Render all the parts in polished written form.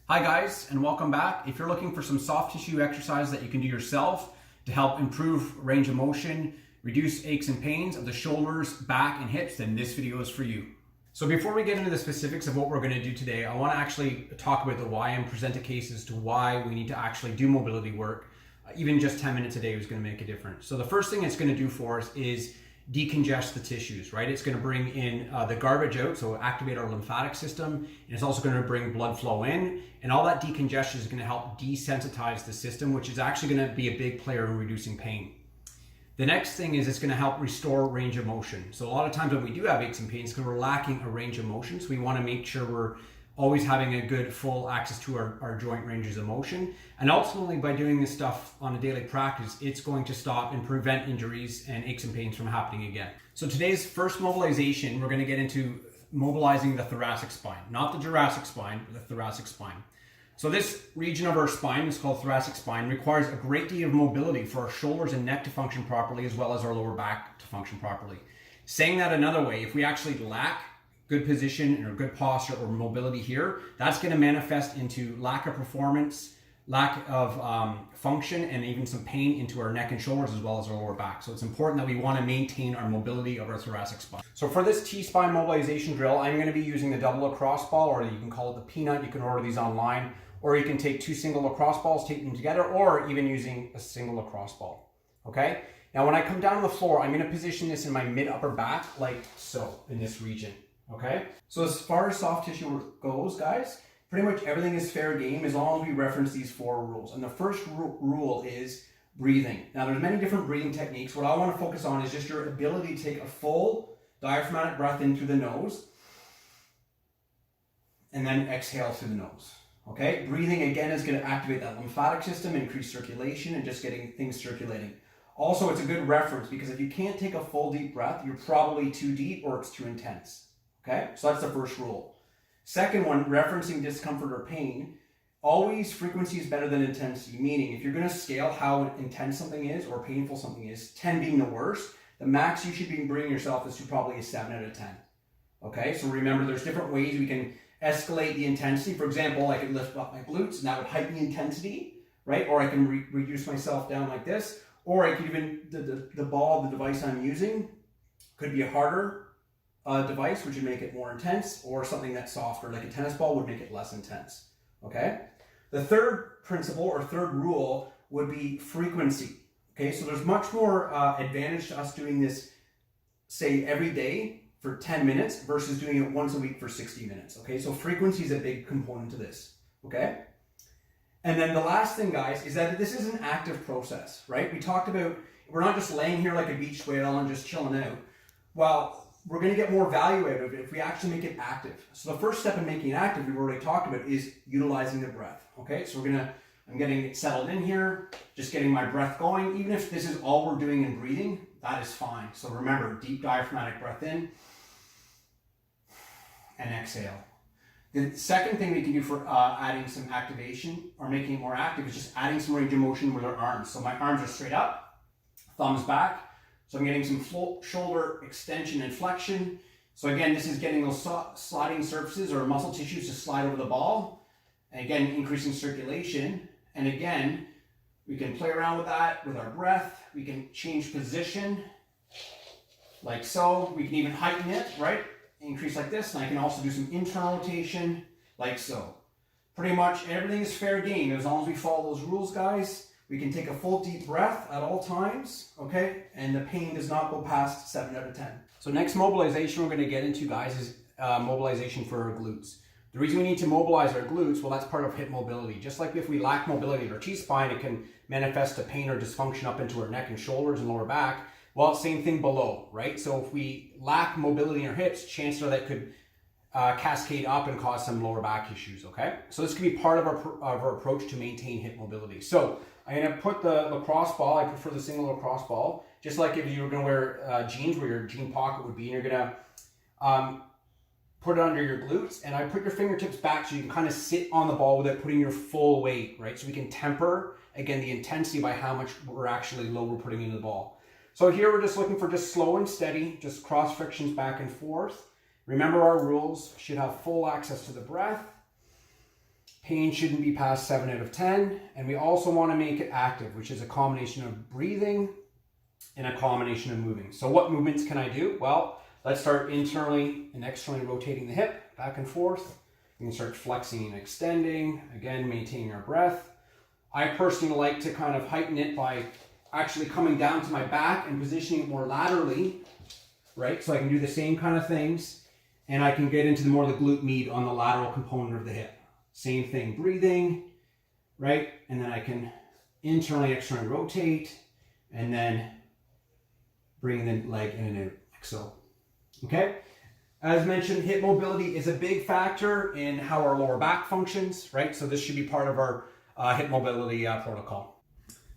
Hi guys, and welcome back. If you're looking for some soft tissue exercises that you can do yourself to help improve range of motion, reduce aches and pains of the shoulders, back, and hips, then this video is for you. So before we get into the specifics of what we're going to do today, I want to actually talk about the why and present a case as to why we need to actually do mobility work. Even just 10 minutes a day is going to make a difference. So the first thing it's going to do for us is decongest the tissues, right? It's going to bring in the garbage out, so activate our lymphatic system, and it's also going to bring blood flow in, and all that decongestion is going to help desensitize the system, which is actually going to be a big player in reducing pain. The next thing is it's going to help restore range of motion. So a lot of times when we do have aches and pains, because we're lacking a range of motion, so we want to make sure we're always having a good full access to our joint ranges of motion. And ultimately, by doing this stuff on a daily practice, it's going to stop and prevent injuries and aches and pains from happening again. So today's first mobilization, we're going to get into mobilizing the thoracic spine, not the Jurassic spine, but the thoracic spine. So this region of our spine is called thoracic spine, requires a great deal of mobility for our shoulders and neck to function properly, as well as our lower back to function properly. Saying that another way, if we actually lack good position or good posture or mobility here, that's going to manifest into lack of performance, lack of function, and even some pain into our neck and shoulders as well as our lower back. So it's important that we want to maintain our mobility of our thoracic spine. So for this T-spine mobilization drill, I'm going to be using the double lacrosse ball, or you can call it the peanut. You can order these online, or you can take two single lacrosse balls, tape them together, or even using a single lacrosse ball. Okay? Now when I come down on the floor, I'm going to position this in my mid-upper back like so, in this region. Okay, so as far as soft tissue goes, guys, pretty much everything is fair game as long as we reference these four rules. And the first rule is breathing. Now there's many different breathing techniques. What I want to focus on is just your ability to take a full diaphragmatic breath in through the nose and then exhale through the nose. Okay, breathing again is going to activate that lymphatic system, increase circulation, and just getting things circulating. Also, it's a good reference because if you can't take a full deep breath, you're probably too deep or it's too intense. Okay, so that's the first rule. Second one, referencing discomfort or pain, always frequency is better than intensity, meaning if you're going to scale how intense something is or painful something is, 10 being the worst, the max you should be bringing yourself is to probably a 7 out of 10. Okay, so remember there's different ways we can escalate the intensity. For example, I could lift up my glutes and that would heighten the intensity, right? Or I can reduce myself down like this, or I could even, the ball, the device I'm using could be a harder device, which would make it more intense, or something that's softer, like a tennis ball, would make it less intense. Okay? The third principle or third rule would be frequency. Okay, so there's much more advantage to us doing this, say, every day for 10 minutes versus doing it once a week for 60 minutes. Okay, so frequency is a big component to this. Okay? And then the last thing, guys, is that this is an active process, right? We talked about we're not just laying here like a beach whale and just chilling out. Well, we're going to get more value out of it if we actually make it active. So the first step in making it active, we've already talked about, is utilizing the breath. Okay, so I'm getting it settled in here, just getting my breath going. Even if this is all we're doing in breathing, that is fine. So remember, deep diaphragmatic breath in and exhale. The second thing we can do for adding some activation or making it more active is just adding some range of motion with our arms. So my arms are straight up, thumbs back. So I'm getting some shoulder extension and flexion. So again, this is getting those sliding surfaces or muscle tissues to slide over the ball. And again, increasing circulation. And again, we can play around with that with our breath. We can change position like so. We can even heighten it, right? Increase like this. And I can also do some internal rotation like so. Pretty much everything is fair game as long as we follow those rules, guys. We can take a full deep breath at all times, okay? And the pain does not go past 7 out of 10. So next mobilization we're going to get into, guys, is mobilization for our glutes. The reason we need to mobilize our glutes, well, that's part of hip mobility. Just like if we lack mobility in our T-spine, it can manifest to pain or dysfunction up into our neck and shoulders and lower back. Well, same thing below, right? So if we lack mobility in our hips, chances are that could cascade up and cause some lower back issues, okay? So this can be part of our approach to maintain hip mobility. So I'm going to put the lacrosse ball, I prefer the single lacrosse ball, just like if you were going to wear jeans where your jean pocket would be, and you're going to put it under your glutes, and I put your fingertips back so you can kind of sit on the ball without putting your full weight, right? So we can temper, again, the intensity by how much we're putting into the ball. So here we're just looking for just slow and steady, just cross frictions back and forth. Remember our rules, should have full access to the breath. Pain shouldn't be past 7 out of 10. And we also want to make it active, which is a combination of breathing and a combination of moving. So what movements can I do? Well, let's start internally and externally rotating the hip back and forth. We can start flexing and extending, again, maintaining our breath. I personally like to kind of heighten it by actually coming down to my back and positioning it more laterally, right? So I can do the same kind of things, and I can get into the more the glute med on the lateral component of the hip. Same thing, breathing, right? And then I can internally, externally rotate, and then bring the leg in and out, like so. Okay? As mentioned, hip mobility is a big factor in how our lower back functions, right? So this should be part of our hip mobility protocol.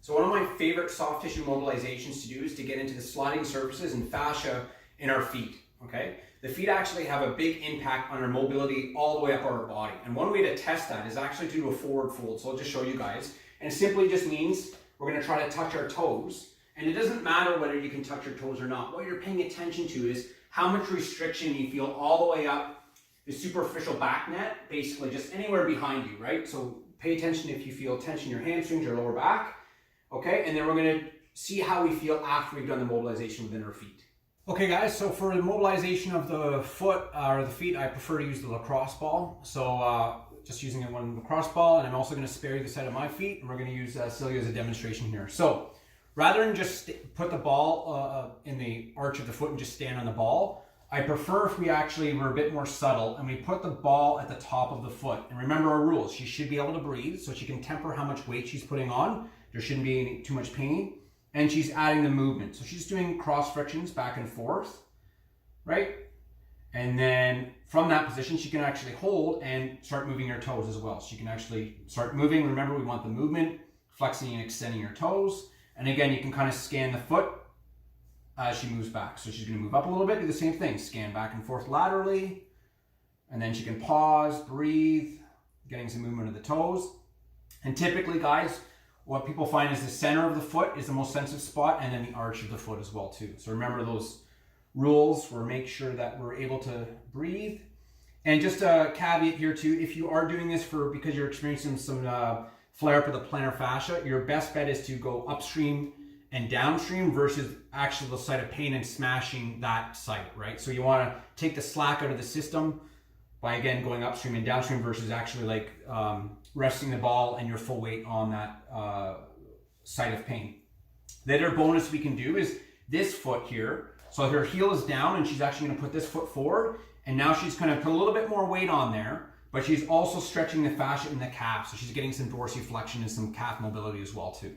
So one of my favorite soft tissue mobilizations to do is to get into the sliding surfaces and fascia in our feet, okay? The feet actually have a big impact on our mobility all the way up our body. And one way to test that is actually to do a forward fold. So I'll just show you guys. And it simply just means we're gonna try to touch our toes. And it doesn't matter whether you can touch your toes or not. What you're paying attention to is how much restriction you feel all the way up the superficial back net, basically just anywhere behind you, right? So pay attention if you feel tension in your hamstrings or lower back, okay? And then we're gonna see how we feel after we've done the mobilization within our feet. Okay guys, so for the mobilization of the foot or the feet, I prefer to use the lacrosse ball. So just using one lacrosse ball, and I'm also gonna spare you the side of my feet, and we're gonna use Celia as a demonstration here. So rather than just put the ball in the arch of the foot and just stand on the ball, I prefer if we actually were a bit more subtle and we put the ball at the top of the foot. And remember our rules, she should be able to breathe, so she can temper how much weight she's putting on. There shouldn't be too much pain. And she's adding the movement. So she's doing cross frictions back and forth, right? And then from that position, she can actually hold and start moving her toes as well. She can actually start moving. Remember, we want the movement, flexing and extending her toes. And again, you can kind of scan the foot as she moves back. So she's gonna move up a little bit, do the same thing, scan back and forth laterally, and then she can pause, breathe, getting some movement of the toes. And typically, guys, what people find is the center of the foot is the most sensitive spot, and then the arch of the foot as well too. So remember those rules, we'll make sure that we're able to breathe. And just a caveat here too, if you are doing this because you're experiencing some flare up of the plantar fascia, your best bet is to go upstream and downstream versus actually the site of pain and smashing that site, right? So you want to take the slack out of the system by, again, going upstream and downstream versus actually like resting the ball and your full weight on that site of pain. The other bonus we can do is this foot here. So her heel is down and she's actually going to put this foot forward, and now she's going to put a little bit more weight on there, but she's also stretching the fascia in the calf. So she's getting some dorsiflexion and some calf mobility as well too.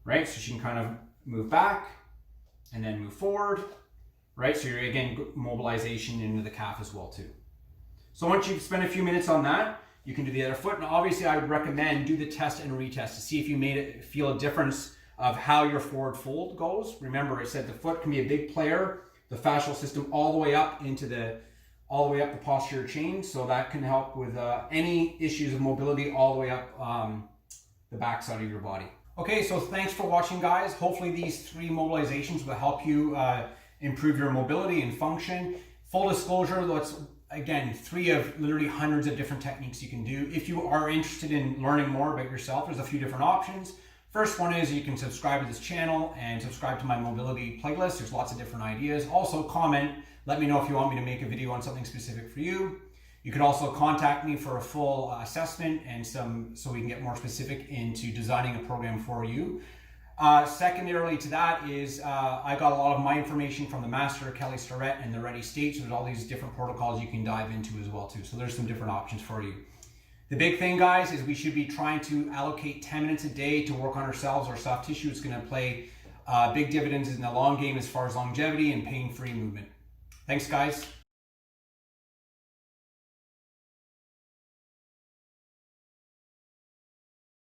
Right, so she can kind of move back and then move forward, right? So you're, again, mobilization into the calf as well too. So once you've spent a few minutes on that, you can do the other foot. And obviously I would recommend do the test and retest to see if you made it feel a difference of how your forward fold goes. Remember, I said the foot can be a big player, the fascial system all the way up into the posterior chain. So that can help with any issues of mobility all the way up the backside of your body. Okay, so thanks for watching, guys. Hopefully these 3 mobilizations will help you improve your mobility and function. Full disclosure, that's, again, 3 of literally hundreds of different techniques you can do. If you are interested in learning more about yourself, there's a few different options. First one is you can subscribe to this channel and subscribe to my mobility playlist. There's lots of different ideas. Also comment, let me know if you want me to make a video on something specific for you. You could also contact me for a full assessment and so we can get more specific into designing a program for you. Secondarily to that is I got a lot of my information from the Master Kelly Starrett and the Ready State. So there's all these different protocols you can dive into as well too. So there's some different options for you. The big thing, guys, is we should be trying to allocate 10 minutes a day to work on ourselves. Our soft tissue is going to play big dividends in the long game as far as longevity and pain-free movement. Thanks, guys.